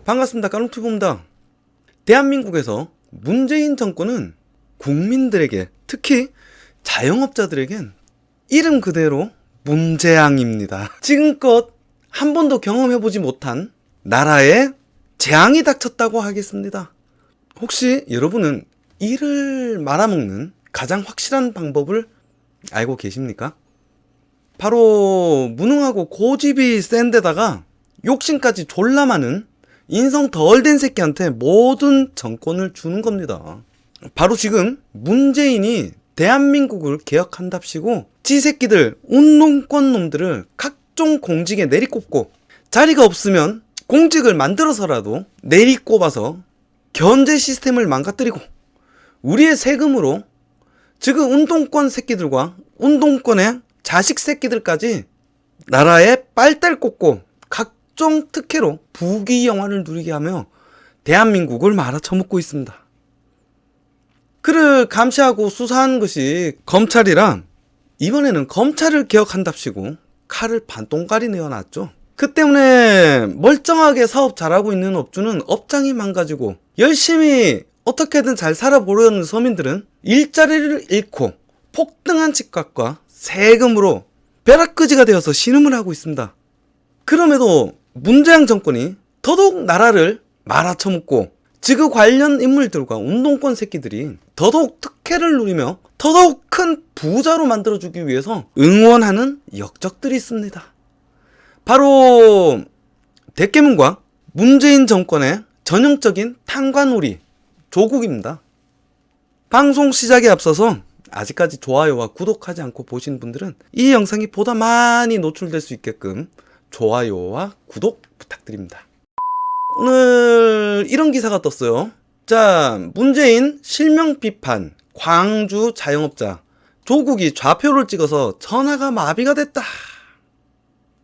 반갑습니다. 까롱튜브입니다. 대한민국에서 문재인 정권은 국민들에게, 특히 자영업자들에겐 이름 그대로 문재앙입니다. 지금껏 한 번도 경험해보지 못한 나라에 재앙이 닥쳤다고 하겠습니다. 혹시 여러분은 이를 말아먹는 가장 확실한 방법을 알고 계십니까? 바로 무능하고 고집이 센 데다가 욕심까지 졸라 많은 인성 덜 된 새끼한테 모든 정권을 주는 겁니다. 바로 지금 문재인이 대한민국을 개혁한답시고 지 새끼들 운동권 놈들을 각종 공직에 내리꼽고 자리가 없으면 공직을 만들어서라도 내리꼽아서 견제 시스템을 망가뜨리고 우리의 세금으로 지금 운동권 새끼들과 운동권의 자식 새끼들까지 나라에 빨대를 꽂고 각종 특혜로 부귀 영화를 누리게 하며 대한민국을 말아쳐먹고 있습니다. 그를 감시하고 수사하는 것이 검찰이라 이번에는 검찰을 개혁한답시고 칼을 반동가리 내어놨죠. 그 때문에 멀쩡하게 사업 잘하고 있는 업주는 업장이 망가지고 열심히 어떻게든 잘 살아보려는 서민들은 일자리를 잃고 폭등한 집값과 세금으로 벼락끄지가 되어서 신음을 하고 있습니다. 그럼에도 문재인 정권이 더더욱 나라를 말아쳐먹고 지구 관련 인물들과 운동권 새끼들이 더더욱 특혜를 누리며 더더욱 큰 부자로 만들어주기 위해서 응원하는 역적들이 있습니다. 바로 대깨문과 문재인 정권의 전형적인 탄관우리 조국입니다. 방송 시작에 앞서서 아직까지 좋아요와 구독하지 않고 보신 분들은 이 영상이 보다 많이 노출될 수 있게끔 좋아요와 구독 부탁드립니다. 오늘 이런 기사가 떴어요. 자, 문재인 실명 비판, 광주 자영업자 조국이 좌표를 찍어서 전화가 마비가 됐다.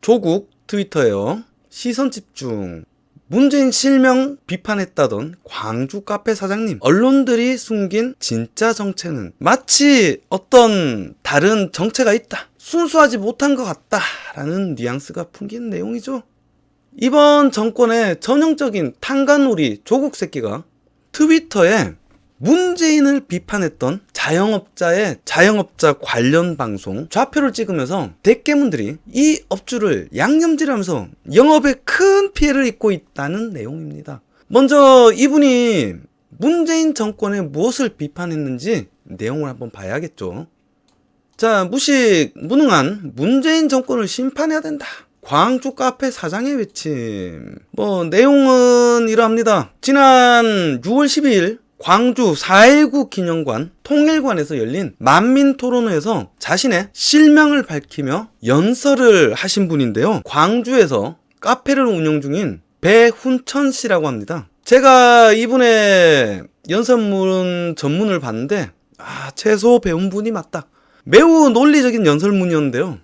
조국 트위터에요. 시선 집중. 문재인 실명 비판했다던 광주 카페 사장님, 언론들이 숨긴 진짜 정체는 마치 어떤 다른 정체가 있다, 순수하지 못한 것 같다 라는 뉘앙스가 풍긴 내용이죠. 이번 정권의 전형적인 탄간우리 조국 새끼가 트위터에 문재인을 비판했던 자영업자의 자영업자 관련 방송 좌표를 찍으면서 대깨문들이 이 업주를 양념질하면서 영업에 큰 피해를 입고 있다는 내용입니다. 먼저 이분이 문재인 정권에 무엇을 비판했는지 내용을 한번 봐야겠죠. 자, 무식 무능한 문재인 정권을 심판해야 된다. 광주 카페 사장의 외침. 내용은 이러합니다. 지난 6월 12일 광주 4.19 기념관 통일관에서 열린 만민토론회에서 자신의 실명을 밝히며 연설을 하신 분인데요. 광주에서 카페를 운영 중인 배훈천 씨라고 합니다. 제가 이분의 연설문 전문을 봤는데 최소 배운 분이 맞다. 매우 논리적인 연설문이었는데요.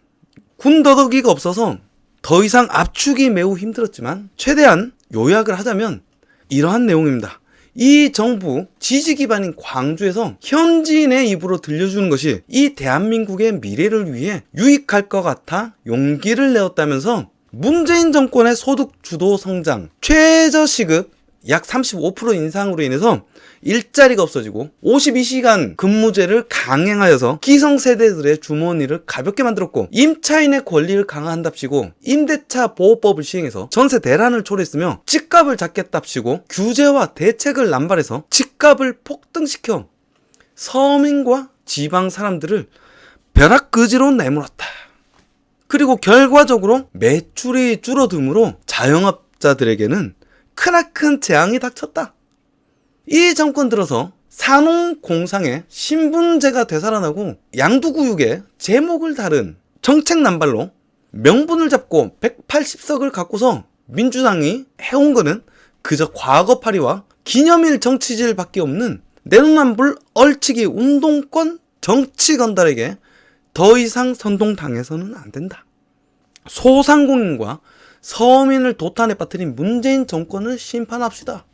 군더더기가 없어서 더 이상 압축이 매우 힘들었지만 최대한 요약을 하자면 이러한 내용입니다. 이 정부 지지 기반인 광주에서 현지인의 입으로 들려주는 것이 이 대한민국의 미래를 위해 유익할 것 같아 용기를 내었다면서 문재인 정권의 소득 주도 성장, 최저시급 약 35% 인상으로 인해서 일자리가 없어지고 52시간 근무제를 강행하여서 기성세대들의 주머니를 가볍게 만들었고 임차인의 권리를 강화한답시고 임대차 보호법을 시행해서 전세 대란을 초래했으며 집값을 잡겠답시고 규제와 대책을 남발해서 집값을 폭등시켜 서민과 지방 사람들을 벼락끄지로 내몰았다. 그리고 결과적으로 매출이 줄어들므로 자영업자들에게는 크나큰 재앙이 닥쳤다. 이 정권 들어서 산업공상의 신분제가 되살아나고 양두구육의 제목을 다른 정책 남발로 명분을 잡고 180석을 갖고서 민주당이 해온 거는 그저 과거파리와 기념일 정치질 밖에 없는 내로남불 얼치기 운동권 정치건달에게 더 이상 선동당해서는 안 된다. 소상공인과 서민을 도탄에 빠뜨린 문재인 정권을 심판합시다.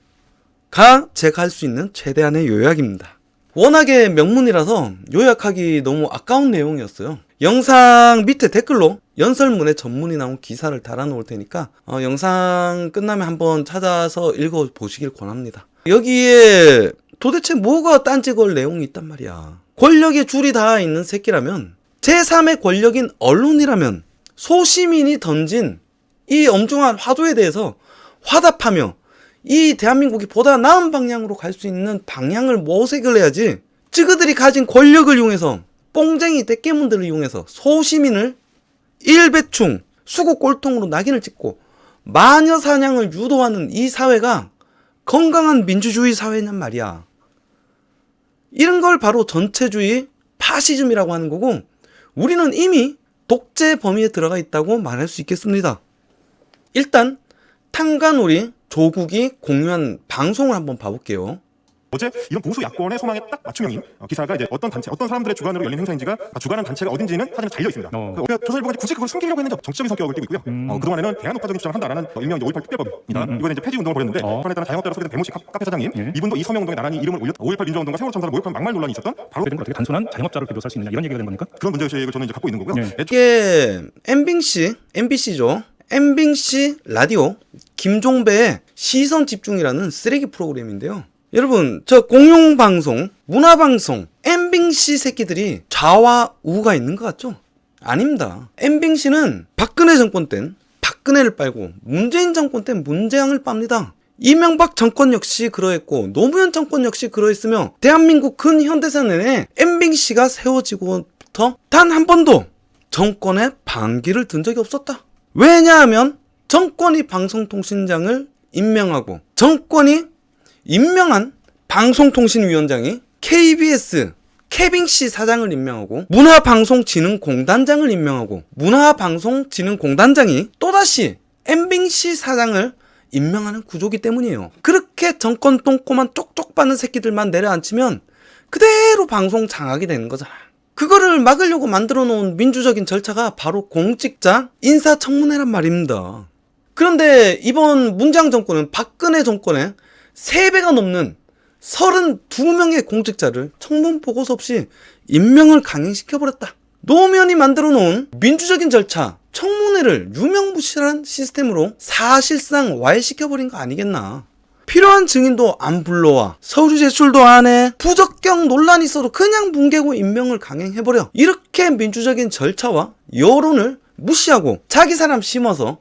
제가 할 수 있는 최대한의 요약입니다. 워낙에 명문이라서 요약하기 너무 아까운 내용이었어요. 영상 밑에 댓글로 연설문에 전문이 나온 기사를 달아놓을 테니까 영상 끝나면 한번 찾아서 읽어보시길 권합니다. 여기에 도대체 뭐가 딴지 걸 내용이 있단 말이야. 권력에 줄이 닿아 있는 새끼라면, 제3의 권력인 언론이라면 소시민이 던진 이 엄중한 화두에 대해서 화답하며 이 대한민국이 보다 나은 방향으로 갈 수 있는 방향을 모색을 해야지, 찌그들이 가진 권력을 이용해서, 뽕쟁이 대깨문들을 이용해서 소시민을 일배충, 수구 꼴통으로 낙인을 찍고 마녀 사냥을 유도하는 이 사회가 건강한 민주주의 사회냔 말이야. 이런 걸 바로 전체주의 파시즘이라고 하는 거고, 우리는 이미 독재 범위에 들어가 있다고 말할 수 있겠습니다. 일단 탕가놀이 조국이 공유한 방송을 한번 봐볼게요. 어제 이런 보수 야권의 소망에 딱 맞춤형인 기사가 이제 어떤 단체, 어떤 사람들의 주관으로 열린 행사인지가, 주관한 단체가 어딘지는 사진에 달려 있습니다. 조선일보가 굳이 그걸 숨기려고 했는지 정치적인 성격을 띠고 있고요. 그동안에는 대한독자적인 주장을 한다라는 일명 5.18 특별법입니다. 이번에 이제 폐지 운동을 벌였는데, 그에 따른 자영업자로 소개된 배모 씨 카페 사장님, 이분도 이 서명운동에 나란히 이름을 올렸 5.18 민주화운동과 세월호 참사를 모욕한 막말 논란이 있었던 바로 어떻게 단순한 자영업자로 묘사할 수 있느냐, 이런 얘기가 된 겁니까? 그런 문제의식을 저는 이제 갖고 있는 거고요. 이게 MBC죠. MBC 라디오 김종배의 시선 집중이라는 쓰레기 프로그램인데요. 여러분, 저 공영방송, 문화방송, MBC 새끼들이 좌와 우가 있는 것 같죠? 아닙니다. MBC는 박근혜 정권 땐 박근혜를 빨고, 문재인 정권 땐 문재양을 빱니다. 이명박 정권 역시 그러했고, 노무현 정권 역시 그러했으며, 대한민국 근현대사 내내 MBC가 세워지고부터 단 한 번도 정권에 반기를 든 적이 없었다. 왜냐하면 정권이 방송통신장을 임명하고, 정권이 임명한 방송통신위원장이 KBS 케빙씨 사장을 임명하고, 문화방송진흥공단장을 임명하고, 문화방송진흥공단장이 또다시 MBC 사장을 임명하는 구조기 때문이에요. 그렇게 정권 똥꼬만 쪽쪽 빠는 새끼들만 내려앉히면 그대로 방송 장악이 되는 거잖아. 그거를 막으려고 만들어 놓은 민주적인 절차가 바로 공직자 인사청문회란 말입니다. 그런데 이번 문재인 정권은 박근혜 정권의 3배가 넘는 32명의 공직자를 청문 보고서 없이 임명을 강행시켜버렸다. 노무현이 만들어 놓은 민주적인 절차, 청문회를 유명무실한 시스템으로 사실상 와해시켜버린 거 아니겠나. 필요한 증인도 안 불러와, 서류 제출도 안 해, 부적격 논란이 있어도 그냥 뭉개고 임명을 강행해버려. 이렇게 민주적인 절차와 여론을 무시하고 자기 사람 심어서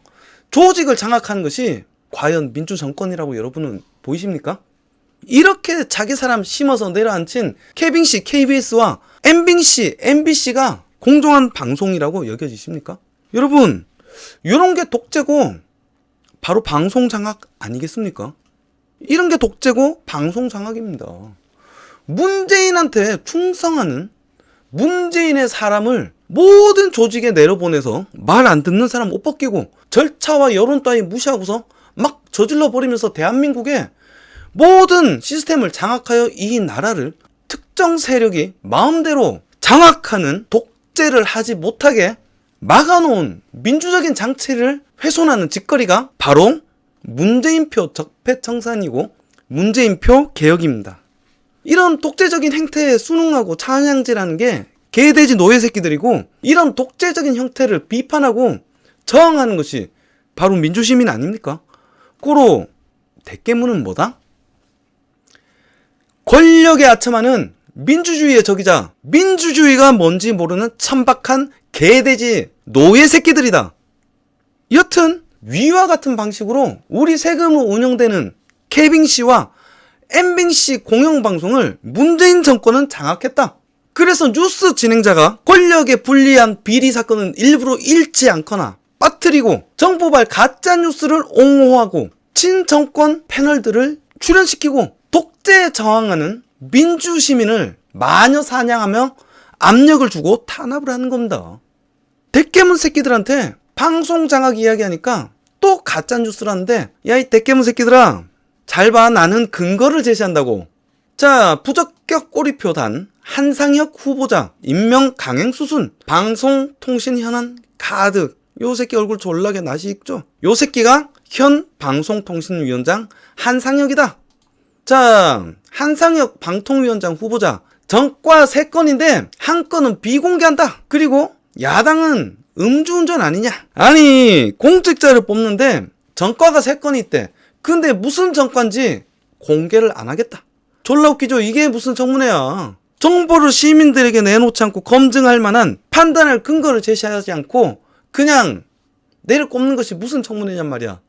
조직을 장악하는 것이 과연 민주정권이라고 여러분은 보이십니까? 이렇게 자기 사람 심어서 내려앉힌 케빙씨, KBS와 MBC, MBC가 공정한 방송이라고 여겨지십니까? 여러분, 이런 게 독재고 바로 방송 장악 아니겠습니까? 이런 게 독재고 방송 장악입니다. 문재인한테 충성하는 문재인의 사람을 모든 조직에 내려보내서 말 안 듣는 사람 못 벗기고 절차와 여론 따위 무시하고서 막 저질러 버리면서 대한민국의 모든 시스템을 장악하여 이 나라를 특정 세력이 마음대로 장악하는 독재를 하지 못하게 막아놓은 민주적인 장치를 훼손하는 짓거리가 바로 문재인표 적폐청산이고 문재인표 개혁입니다. 이런 독재적인 행태에 순응하고 찬양질하는 게 개돼지 노예 새끼들이고, 이런 독재적인 형태를 비판하고 저항하는 것이 바로 민주시민 아닙니까? 고로 대깨문은 뭐다? 권력에 아첨하는 민주주의의 적이자 민주주의가 뭔지 모르는 천박한 개돼지 노예 새끼들이다. 여튼 위와 같은 방식으로 우리 세금으로 운영되는 케빙씨와 MBC 공영방송을 문재인 정권은 장악했다. 그래서 뉴스 진행자가 권력에 불리한 비리 사건은 일부러 읽지 않거나 빠뜨리고 정보발 가짜뉴스를 옹호하고 친정권 패널들을 출연시키고 독재에 저항하는 민주시민을 마녀 사냥하며 압력을 주고 탄압을 하는 겁니다. 대깨문 새끼들한테 방송 장악 이야기하니까 또 가짜뉴스라는데, 야, 이 대깨문 새끼들아, 잘 봐, 나는 근거를 제시한다고. 자, 부적격 꼬리표 단 한상혁 후보자 임명 강행 수순, 방송통신 현안 가득. 요 새끼 얼굴 졸라게 낯이 익죠? 요 새끼가 현 방송통신위원장 한상혁이다. 자, 한상혁 방통위원장 후보자 전과 3건인데 한 건은 비공개한다. 그리고 야당은 음주운전 아니냐? 아니 공직자를 뽑는데 전과가 3건이 있대. 근데 무슨 전과인지 공개를 안 하겠다. 졸라 웃기죠? 이게 무슨 청문회야. 정보를 시민들에게 내놓지 않고 검증할 만한 판단할 근거를 제시하지 않고 그냥 내를 꼽는 것이 무슨 청문회냔 말이야.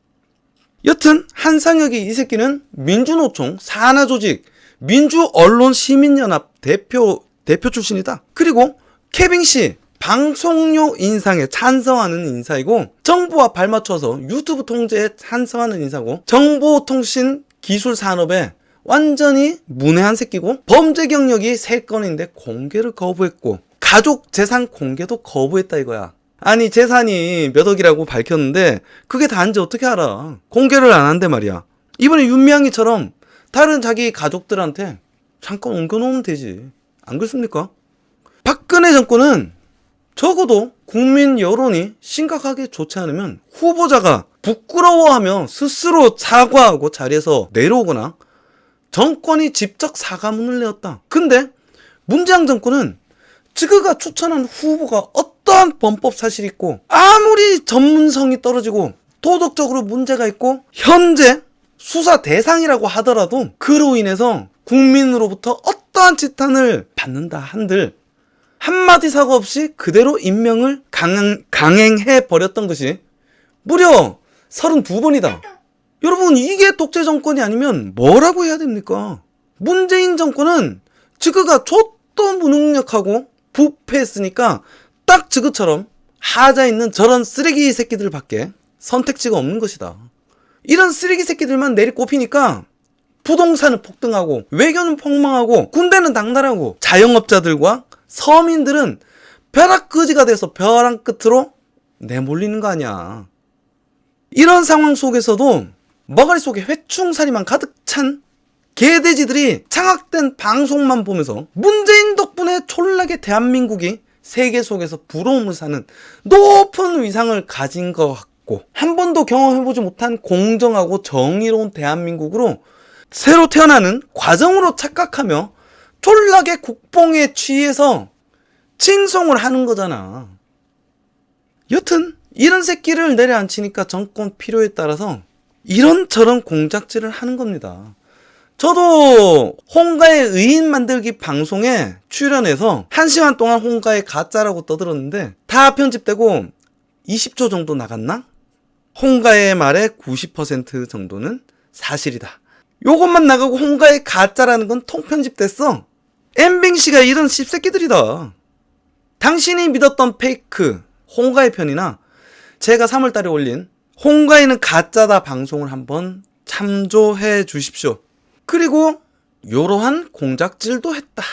여튼 한상혁이 이 새끼는 민주노총 산하조직 민주언론시민연합 대표 출신이다. 그리고 케빈씨 방송료 인상에 찬성하는 인사이고 정부와 발맞춰서 유튜브 통제에 찬성하는 인사고 정보통신 기술 산업에 완전히 문외한 새끼고 범죄 경력이 3건인데 공개를 거부했고 가족 재산 공개도 거부했다 이거야. 아니 재산이 몇 억이라고 밝혔는데 그게 다인지 어떻게 알아. 공개를 안 한대 말이야. 이번에 윤미향이처럼 다른 자기 가족들한테 잠깐 옮겨놓으면 되지. 안 그렇습니까? 박근혜 정권은 적어도 국민 여론이 심각하게 좋지 않으면 후보자가 부끄러워하며 스스로 사과하고 자리에서 내려오거나 정권이 직접 사과문을 내었다. 근데 문재인 정권은 지그가 추천한 후보가 어떠한 범법 사실이 있고 아무리 전문성이 떨어지고 도덕적으로 문제가 있고 현재 수사 대상이라고 하더라도 그로 인해서 국민으로부터 어떠한 지탄을 받는다 한들 한마디 사과 없이 그대로 임명을 강행해 버렸던 것이 무려 32번이다. 여러분 이게 독재 정권이 아니면 뭐라고 해야 됩니까? 문재인 정권은 지그가 좆도 무능력하고 부패했으니까 딱 지그처럼 하자 있는 저런 쓰레기 새끼들밖에 선택지가 없는 것이다. 이런 쓰레기 새끼들만 내리꼽히니까 부동산은 폭등하고 외교는 폭망하고 군대는 당달하고 자영업자들과 서민들은 벼락거지가 돼서 벼랑 끝으로 내몰리는 거 아니야. 이런 상황 속에서도 머가리 속에 회충살이만 가득 찬 개돼지들이 장악된 방송만 보면서 문재인 덕분에 촐라게 대한민국이 세계 속에서 부러움을 사는 높은 위상을 가진 것 같고 한 번도 경험해보지 못한 공정하고 정의로운 대한민국으로 새로 태어나는 과정으로 착각하며 촐라게 국뽕에 취해서 칭송을 하는 거잖아. 여튼 이런 새끼를 내려앉히니까 정권 필요에 따라서 이런저런 공작질을 하는 겁니다. 저도 홍가의 의인 만들기 방송에 출연해서 1시간 동안 홍가의 가짜라고 떠들었는데 다 편집되고 20초 정도 나갔나? 홍가의 말의 90% 정도는 사실이다. 요것만 나가고 홍가의 가짜라는 건 통편집됐어. 엠빙씨가 이런 씹새끼들이다. 당신이 믿었던 페이크 홍가의 편이나 제가 3월달에 올린 홍가이는 가짜다 방송을 한번 참조해 주십시오. 그리고 요러한 공작질도 했다.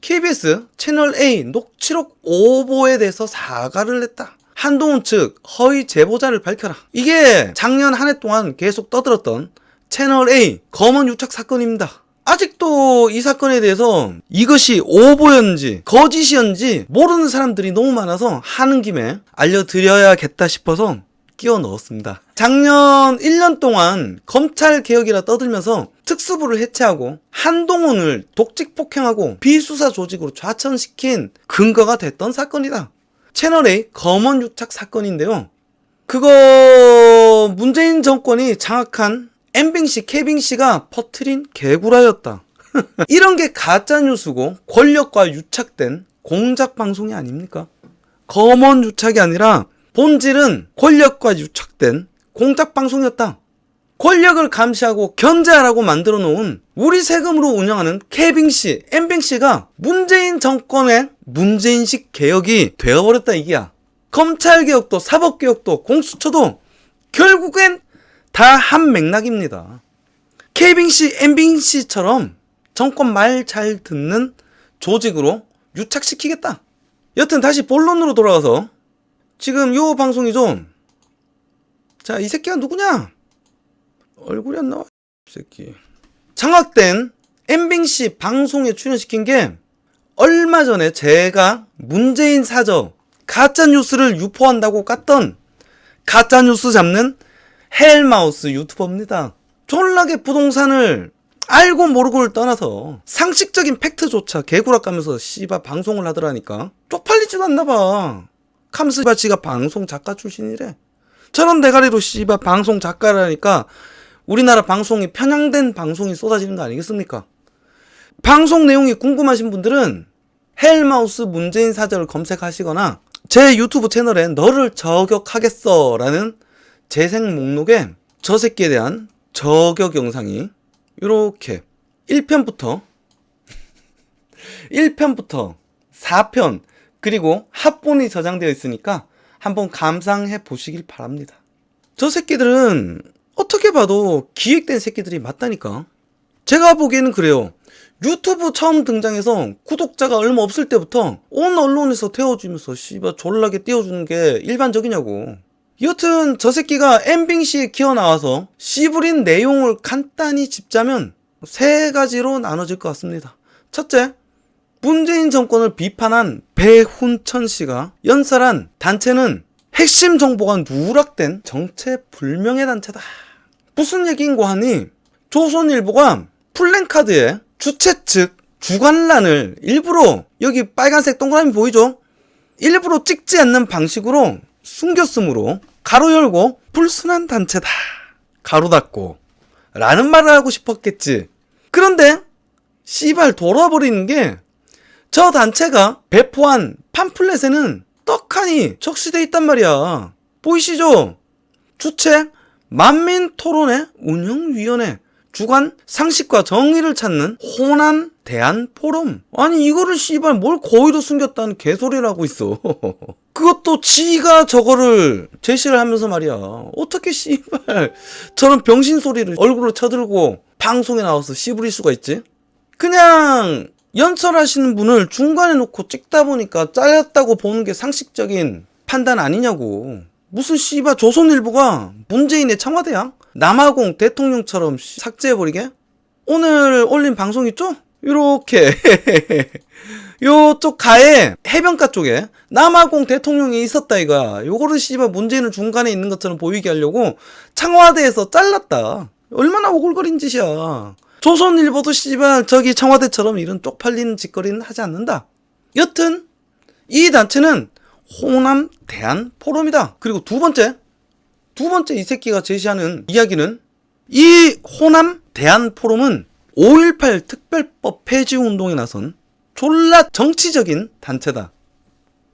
KBS 채널A 녹취록 오보에 대해서 사과를 했다. 한동훈 측 허위 제보자를 밝혀라. 이게 작년 한 해 동안 계속 떠들었던 채널A 검언 유착 사건입니다. 아직도 이 사건에 대해서 이것이 오보였는지 거짓이었는지 모르는 사람들이 너무 많아서 하는 김에 알려드려야겠다 싶어서 끼워 넣었습니다. 작년 1년 동안 검찰 개혁이라 떠들면서 특수부를 해체하고 한동훈을 독직 폭행하고 비수사 조직으로 좌천시킨 근거가 됐던 사건이다. 채널A 검언 유착 사건인데요. 그거 문재인 정권이 장악한 엠빙씨, 케빙씨가 퍼트린 개구라였다. 이런 게 가짜뉴스고 권력과 유착된 공작방송이 아닙니까? 검언 유착이 아니라 본질은 권력과 유착된 공작방송이었다. 권력을 감시하고 견제하라고 만들어 놓은 우리 세금으로 운영하는 케빙씨, 엠빙씨가 문재인 정권의 문재인식 개혁이 되어버렸다 이게야. 검찰개혁도 사법개혁도 공수처도 결국엔 다 한 맥락입니다. 케빙씨, 엠빙씨처럼 정권 말 잘 듣는 조직으로 유착시키겠다. 여튼 다시 본론으로 돌아가서 지금 요 방송이 좀 자, 이 새끼가 누구냐? 얼굴이 안 나와. 이 새끼. 장악된 엠빙씨 방송에 출연시킨 게 얼마 전에 제가 문재인 사저 가짜뉴스를 유포한다고 깠던 가짜뉴스 잡는 헬마우스 유튜버입니다. 졸라게 부동산을 알고 모르고를 떠나서 상식적인 팩트조차 개구락 가면서 씨바 방송을 하더라니까 쪽팔리지도 않나봐. 캄스바 지가 방송 작가 출신이래. 저런 대가리로 씨발 방송 작가라니까 우리나라 방송이 편향된 방송이 쏟아지는 거 아니겠습니까? 방송 내용이 궁금하신 분들은 헬마우스 문재인 사절을 검색하시거나 제 유튜브 채널에 너를 저격하겠어 라는 재생 목록에 저 새끼에 대한 저격 영상이 이렇게 1편부터 4편 그리고 합본이 저장되어 있으니까 한번 감상해 보시길 바랍니다. 저 새끼들은 어떻게 봐도 기획된 새끼들이 맞다니까. 제가 보기에는 그래요. 유튜브 처음 등장해서 구독자가 얼마 없을 때부터 온 언론에서 태워주면서 씨발 졸라게 띄워주는 게 일반적이냐고. 여튼 저 새끼가 엠빙씨에 기어나와서 씨부린 내용을 간단히 짚자면 3가지로 나눠질 것 같습니다. 첫째, 문재인 정권을 비판한 배훈천 씨가 연설한 단체는 핵심 정보가 누락된 정체불명의 단체다. 무슨 얘기인고 하니 조선일보가 플랜카드에 주최 측 주관란을 일부러 여기 빨간색 동그라미 보이죠? 일부러 찍지 않는 방식으로 숨겼으므로 가로 열고 불순한 단체다 가로 닫고 라는 말을 하고 싶었겠지. 그런데 씨발 돌아버리는 게 저 단체가 배포한 팜플렛에는 떡하니 적시돼 있단 말이야. 보이시죠? 주체 만민토론회 운영위원회 주관 상식과 정의를 찾는 호남 대안포럼. 아니 이거를 씨발 뭘 거의도 숨겼다는 개소리를 고 있어. 그것도 지가 저거를 제시를 하면서 말이야. 어떻게 씨발 저런 병신 소리를 얼굴로 쳐들고 방송에 나와서 씨부릴 수가 있지? 그냥 연설하시는 분을 중간에 놓고 찍다 보니까 잘렸다고 보는 게 상식적인 판단 아니냐고. 무슨 씨발 조선일보가 문재인의 청와대야? 남아공 대통령처럼 삭제해버리게? 오늘 올린 방송 있죠? 요렇게 요쪽 가에 해변가 쪽에 남아공 대통령이 있었다 이거야. 요거를 씨발 문재인을 중간에 있는 것처럼 보이게 하려고 청와대에서 잘랐다. 얼마나 오글거린 짓이야. 조선일보도 씨발 저기 청와대처럼 이런 쪽팔리는 짓거리는 하지 않는다. 여튼 이 단체는 호남 대안포럼이다. 그리고 두 번째 이 새끼가 제시하는 이야기는 이 호남 대안포럼은 5.18 특별법 폐지 운동에 나선 졸라 정치적인 단체다.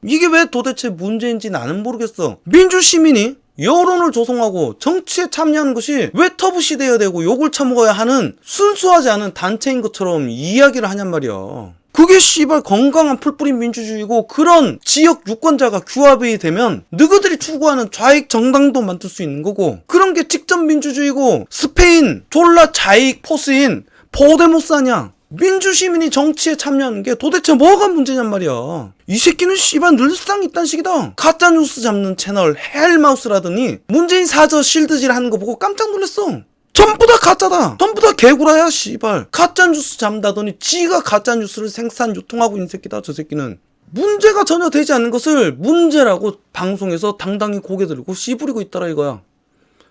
이게 왜 도대체 문제인지 나는 모르겠어. 민주시민이 여론을 조성하고 정치에 참여하는 것이 왜 터부시돼야 되고 욕을 처먹어야 하는 순수하지 않은 단체인 것처럼 이야기를 하냔 말이야. 그게 씨발 건강한 풀뿌린 민주주의고 그런 지역 유권자가 규합이 되면 너희들이 추구하는 좌익 정당도 만들 수 있는 거고 그런 게 직접 민주주의고 스페인 졸라 좌익 포스인 포데모스 아냐. 민주시민이 정치에 참여하는 게 도대체 뭐가 문제냔 말이야. 이 새끼는 씨발 늘상 이딴 식이다. 가짜뉴스 잡는 채널 헬마우스라더니 문재인 사저 실드질 하는 거 보고 깜짝 놀랐어. 전부 다 가짜다. 전부 다 개구라야 씨발. 가짜뉴스 잡는다더니 지가 가짜뉴스를 생산 유통하고 있는 새끼다. 저 새끼는 문제가 전혀 되지 않는 것을 문제라고 방송에서 당당히 고개 들고 씨부리고 있더라 이거야.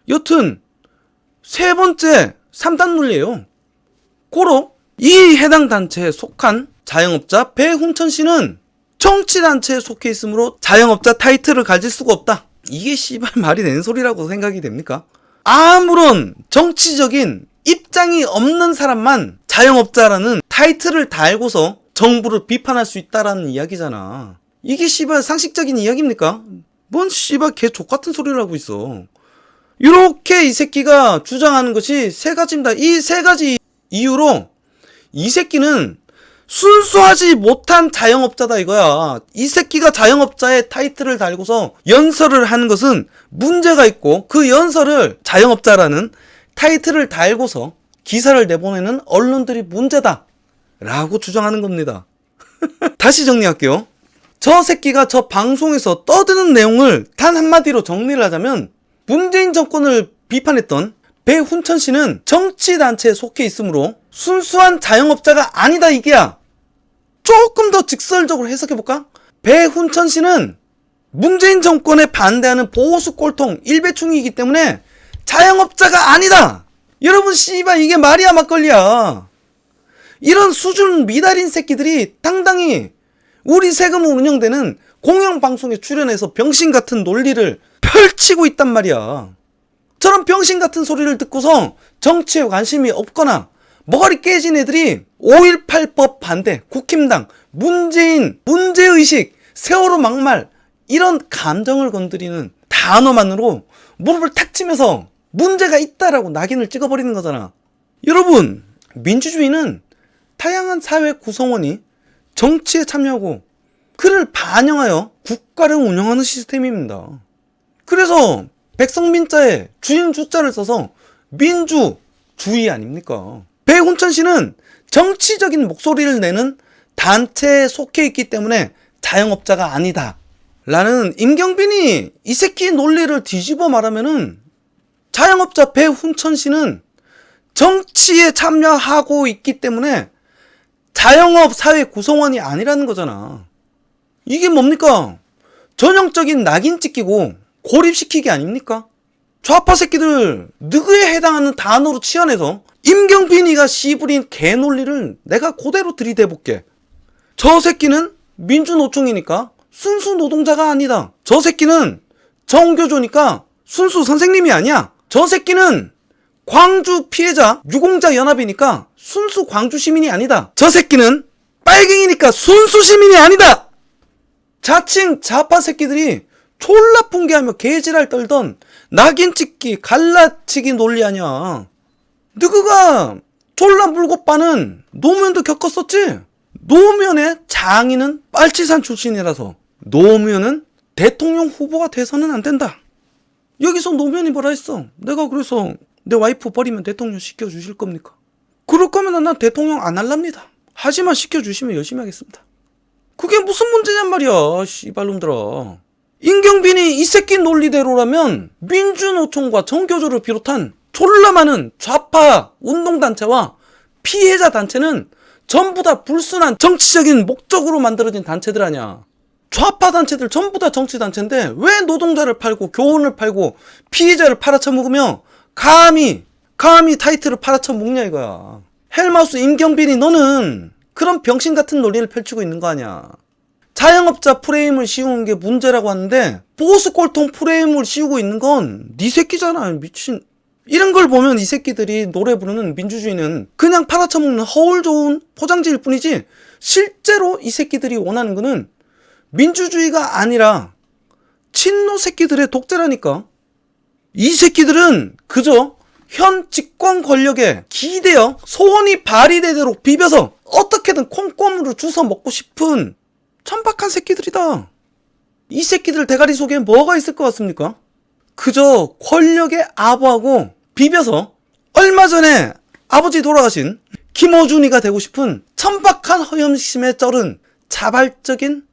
여튼 3번째 3단 논리예요. 고로 이 해당 단체에 속한 자영업자 배훈천 씨는 정치단체에 속해 있으므로 자영업자 타이틀을 가질 수가 없다. 이게 씨발 말이 되는 소리라고 생각이 됩니까? 아무런 정치적인 입장이 없는 사람만 자영업자라는 타이틀을 달고서 정부를 비판할 수 있다라는 이야기잖아. 이게 씨발 상식적인 이야기입니까? 뭔 씨발 개 족같은 소리를 하고 있어. 이렇게 이 새끼가 주장하는 것이 3가지입니다. 이 3가지 이유로 이 새끼는 순수하지 못한 자영업자다 이거야. 이 새끼가 자영업자의 타이틀을 달고서 연설을 하는 것은 문제가 있고 그 연설을 자영업자라는 타이틀을 달고서 기사를 내보내는 언론들이 문제다 라고 주장하는 겁니다. 다시 정리할게요. 저 새끼가 저 방송에서 떠드는 내용을 단 한마디로 정리를 하자면 문재인 정권을 비판했던 배훈천 씨는 정치단체에 속해 있으므로 순수한 자영업자가 아니다 이게야. 조금 더 직설적으로 해석해볼까? 배훈천 씨는 문재인 정권에 반대하는 보수 꼴통 일배충이기 때문에 자영업자가 아니다. 여러분 씨발 이게 말이야 막걸리야. 이런 수준 미달인 새끼들이 당당히 우리 세금으로 운영되는 공영방송에 출연해서 병신 같은 논리를 펼치고 있단 말이야. 저런 병신 같은 소리를 듣고서 정치에 관심이 없거나 머리 깨진 애들이 5.18법 반대, 국힘당, 문재인, 문제의식, 세월호 막말 이런 감정을 건드리는 단어만으로 무릎을 탁 치면서 문제가 있다라고 낙인을 찍어버리는 거잖아. 여러분, 민주주의는 다양한 사회 구성원이 정치에 참여하고 그를 반영하여 국가를 운영하는 시스템입니다. 그래서 백성민자에 주인 주자를 써서 민주주의 아닙니까? 배훈천 씨는 정치적인 목소리를 내는 단체에 속해 있기 때문에 자영업자가 아니다 라는 임경빈이 이 새끼 논리를 뒤집어 말하면은 자영업자 배훈천 씨는 정치에 참여하고 있기 때문에 자영업 사회 구성원이 아니라는 거잖아. 이게 뭡니까? 전형적인 낙인 찍히고 고립시키기 아닙니까? 좌파 새끼들 누구에 해당하는 단어로 치환해서 임경빈이가 씨부린 개논리를 내가 그대로 들이대볼게. 저 새끼는 민주노총이니까 순수 노동자가 아니다. 저 새끼는 정교조니까 순수 선생님이 아니야. 저 새끼는 광주 피해자 유공자 연합이니까 순수 광주 시민이 아니다. 저 새끼는 빨갱이니까 순수 시민이 아니다. 자칭 좌파 새끼들이 졸라 풍기하며 개지랄 떨던 낙인 찍기 갈라치기 논리 아니야. 누구가 졸라 물고 빠는 노무현도 겪었었지. 노무현의 장인은 빨치산 출신이라서 노무현은 대통령 후보가 돼서는 안 된다. 여기서 노무현이 뭐라 했어? 내가 그래서 내 와이프 버리면 대통령 시켜주실 겁니까? 그럴 거면 난 대통령 안 할랍니다. 하지만 시켜주시면 열심히 하겠습니다. 그게 무슨 문제냔 말이야, 씨발놈들아. 임경빈이 이 새끼 논리대로라면 민주노총과 정교조를 비롯한 졸라 많은 좌파 운동단체와 피해자 단체는 전부 다 불순한 정치적인 목적으로 만들어진 단체들 아니야. 좌파 단체들 전부 다 정치단체인데 왜 노동자를 팔고 교원을 팔고 피해자를 팔아쳐먹으며 감히 타이틀을 팔아쳐먹냐 이거야. 헬마우스 임경빈이 너는 그런 병신 같은 논리를 펼치고 있는 거 아니야. 자영업자 프레임을 씌우는 게 문제라고 하는데 보스 꼴통 프레임을 씌우고 있는 건 네 새끼잖아. 미친. 이런 걸 보면 이 새끼들이 노래 부르는 민주주의는 그냥 팔아쳐먹는 허울 좋은 포장지일 뿐이지 실제로 이 새끼들이 원하는 거는 민주주의가 아니라 친노 새끼들의 독재라니까. 이 새끼들은 그저 현 집권 권력에 기대어 소원이 발휘되도록 대로 비벼서 어떻게든 콩고물을 주워 먹고 싶은 천박한 새끼들이다. 이 새끼들 대가리 속에 뭐가 있을 것 같습니까? 그저 권력에 아부하고 비벼서 얼마 전에 아버지 돌아가신 김어준이가 되고 싶은 천박한 허영심에 쩔은 자발적인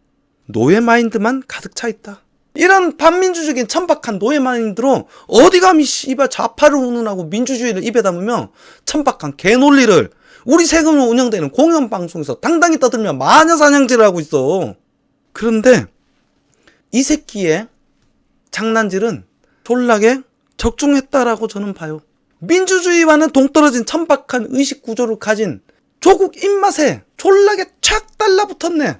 노예 마인드만 가득 차 있다. 이런 반민주적인 천박한 노예 마인드로 어디 감히 씨발 좌파를 운운하고 민주주의를 입에 담으며 천박한 개논리를 우리 세금으로 운영되는 공영방송에서 당당히 떠들며 마녀사냥질을 하고 있어. 그런데 이 새끼의 장난질은 졸라게 적중했다라고 저는 봐요. 민주주의와는 동떨어진 천박한 의식구조를 가진 조국 입맛에 졸라게 착 달라붙었네.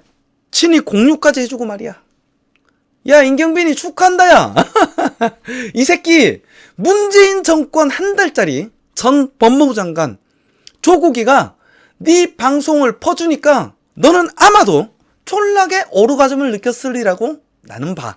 친히 공유까지 해주고 말이야. 야, 임경빈이 축하한다 야. 이 새끼 문재인 정권 한 달짜리 전 법무부 장관 조국이가 네 방송을 퍼주니까 너는 아마도 졸라게 오르가즘을 느꼈으리라고 나는 봐.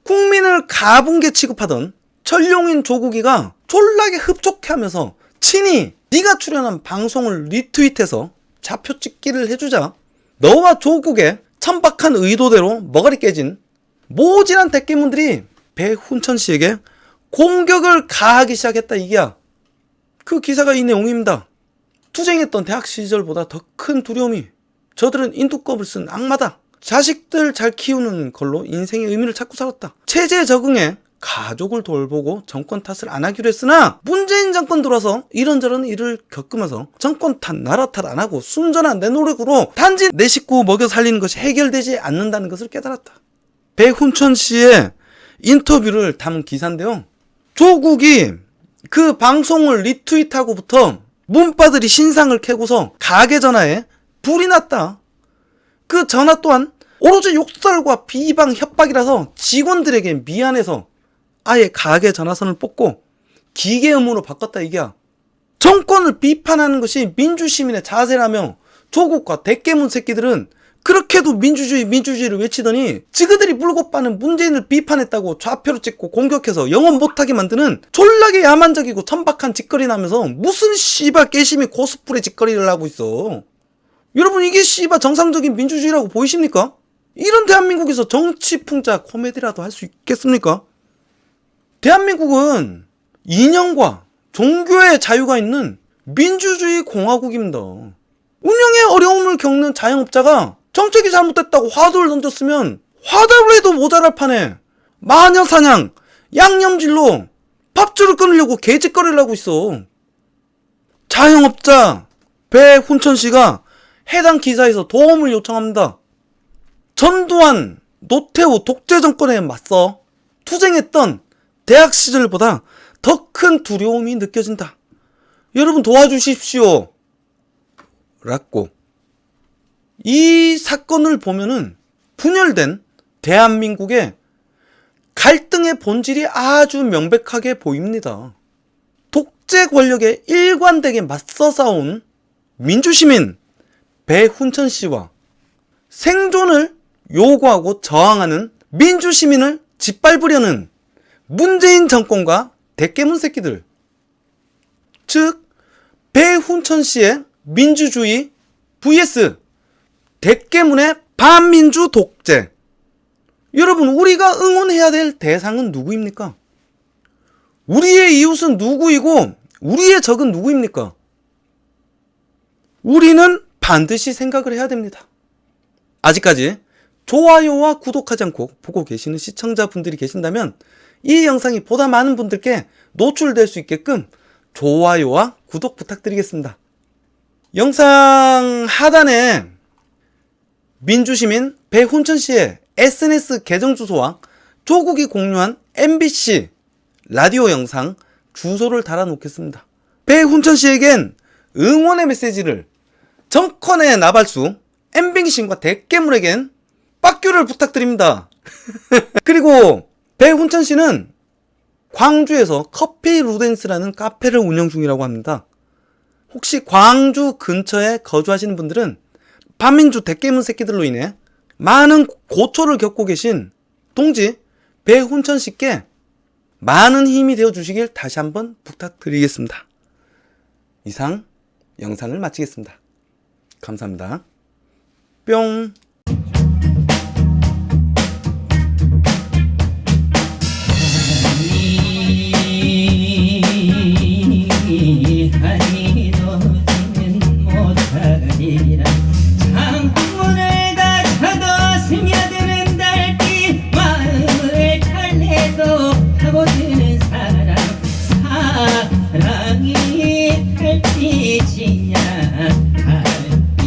국민을 가붕개 취급하던 천룡인 조국이가 졸라게 흡족해하면서 친히 네가 출연한 방송을 리트윗해서 좌표 찍기를 해주자 너와 조국의 천박한 의도대로 머가리 깨진 모질한 대깨문들이 배훈천 씨에게 공격을 가하기 시작했다 이게야. 그 기사가 이 내용입니다. 투쟁했던 대학 시절보다 더 큰 두려움이 저들은 인두껍을 쓴 악마다. 자식들 잘 키우는 걸로 인생의 의미를 찾고 살았다. 체제에 적응해 가족을 돌보고 정권 탓을 안 하기로 했으나 문재인 정권 들어서 이런저런 일을 겪으면서 정권 탓, 나라 탓 안 하고 순전한 내 노력으로 단지 내 식구 먹여 살리는 것이 해결되지 않는다는 것을 깨달았다. 배훈천 씨의 인터뷰를 담은 기사인데요. 조국이 그 방송을 리트윗하고부터 문바들이 신상을 캐고서 가계 전화에 불이 났다. 그 전화 또한 오로지 욕설과 비방 협박이라서 직원들에게 미안해서 아예 가게 전화선을 뽑고 기계음으로 바꿨다 이게야. 정권을 비판하는 것이 민주시민의 자세라며 조국과 대깨문 새끼들은 그렇게도 민주주의를 외치더니 지그들이 물고 빠는 문재인을 비판했다고 좌표로 찍고 공격해서 영업 못하게 만드는 졸라게 야만적이고 천박한 짓거리나 하면서 무슨 씨발 깨심이 코스프레 짓거리를 하고 있어. 여러분 이게 씨발 정상적인 민주주의라고 보이십니까? 이런 대한민국에서 정치 풍자 코미디라도 할 수 있겠습니까? 대한민국은 이념과 종교의 자유가 있는 민주주의 공화국입니다. 운영에 어려움을 겪는 자영업자가 정책이 잘못됐다고 화두를 던졌으면 화답을 해도 모자랄 판에 마녀사냥, 양념질로 밥줄을 끊으려고 개짓거리를 하고 있어. 자영업자 배훈천 씨가 해당 기사에서 도움을 요청합니다. 전두환, 노태우 독재 정권에 맞서 투쟁했던 대학 시절보다 더 큰 두려움이 느껴진다. 여러분 도와주십시오. 라고. 이 사건을 보면은 분열된 대한민국의 갈등의 본질이 아주 명백하게 보입니다. 독재 권력에 일관되게 맞서 싸운 민주시민 배훈천 씨와 생존을 요구하고 저항하는 민주시민을 짓밟으려는 문재인 정권과 대깨문 새끼들. 즉 배훈천 씨의 민주주의 vs 대깨문의 반민주 독재. 여러분 우리가 응원해야 될 대상은 누구입니까? 우리의 이웃은 누구이고 우리의 적은 누구입니까? 우리는 반드시 생각을 해야 됩니다. 아직까지 좋아요와 구독하지 않고 보고 계시는 시청자분들이 계신다면 이 영상이 보다 많은 분들께 노출될 수 있게끔 좋아요와 구독 부탁드리겠습니다. 영상 하단에 민주시민 배훈천 씨의 SNS 계정 주소와 조국이 공유한 MBC 라디오 영상 주소를 달아놓겠습니다. 배훈천 씨에겐 응원의 메시지를, 정권의 나발수 엠빙신과 대깨물에겐 빡규를 부탁드립니다. 그리고 배훈천 씨는 광주에서 커피 루덴스라는 카페를 운영 중이라고 합니다. 혹시 광주 근처에 거주하시는 분들은 반민주 대깨문 새끼들로 인해 많은 고초를 겪고 계신 동지 배훈천 씨께 많은 힘이 되어 주시길 다시 한번 부탁드리겠습니다. 이상 영상을 마치겠습니다. 감사합니다. 뿅. 하니 너지는 못하리라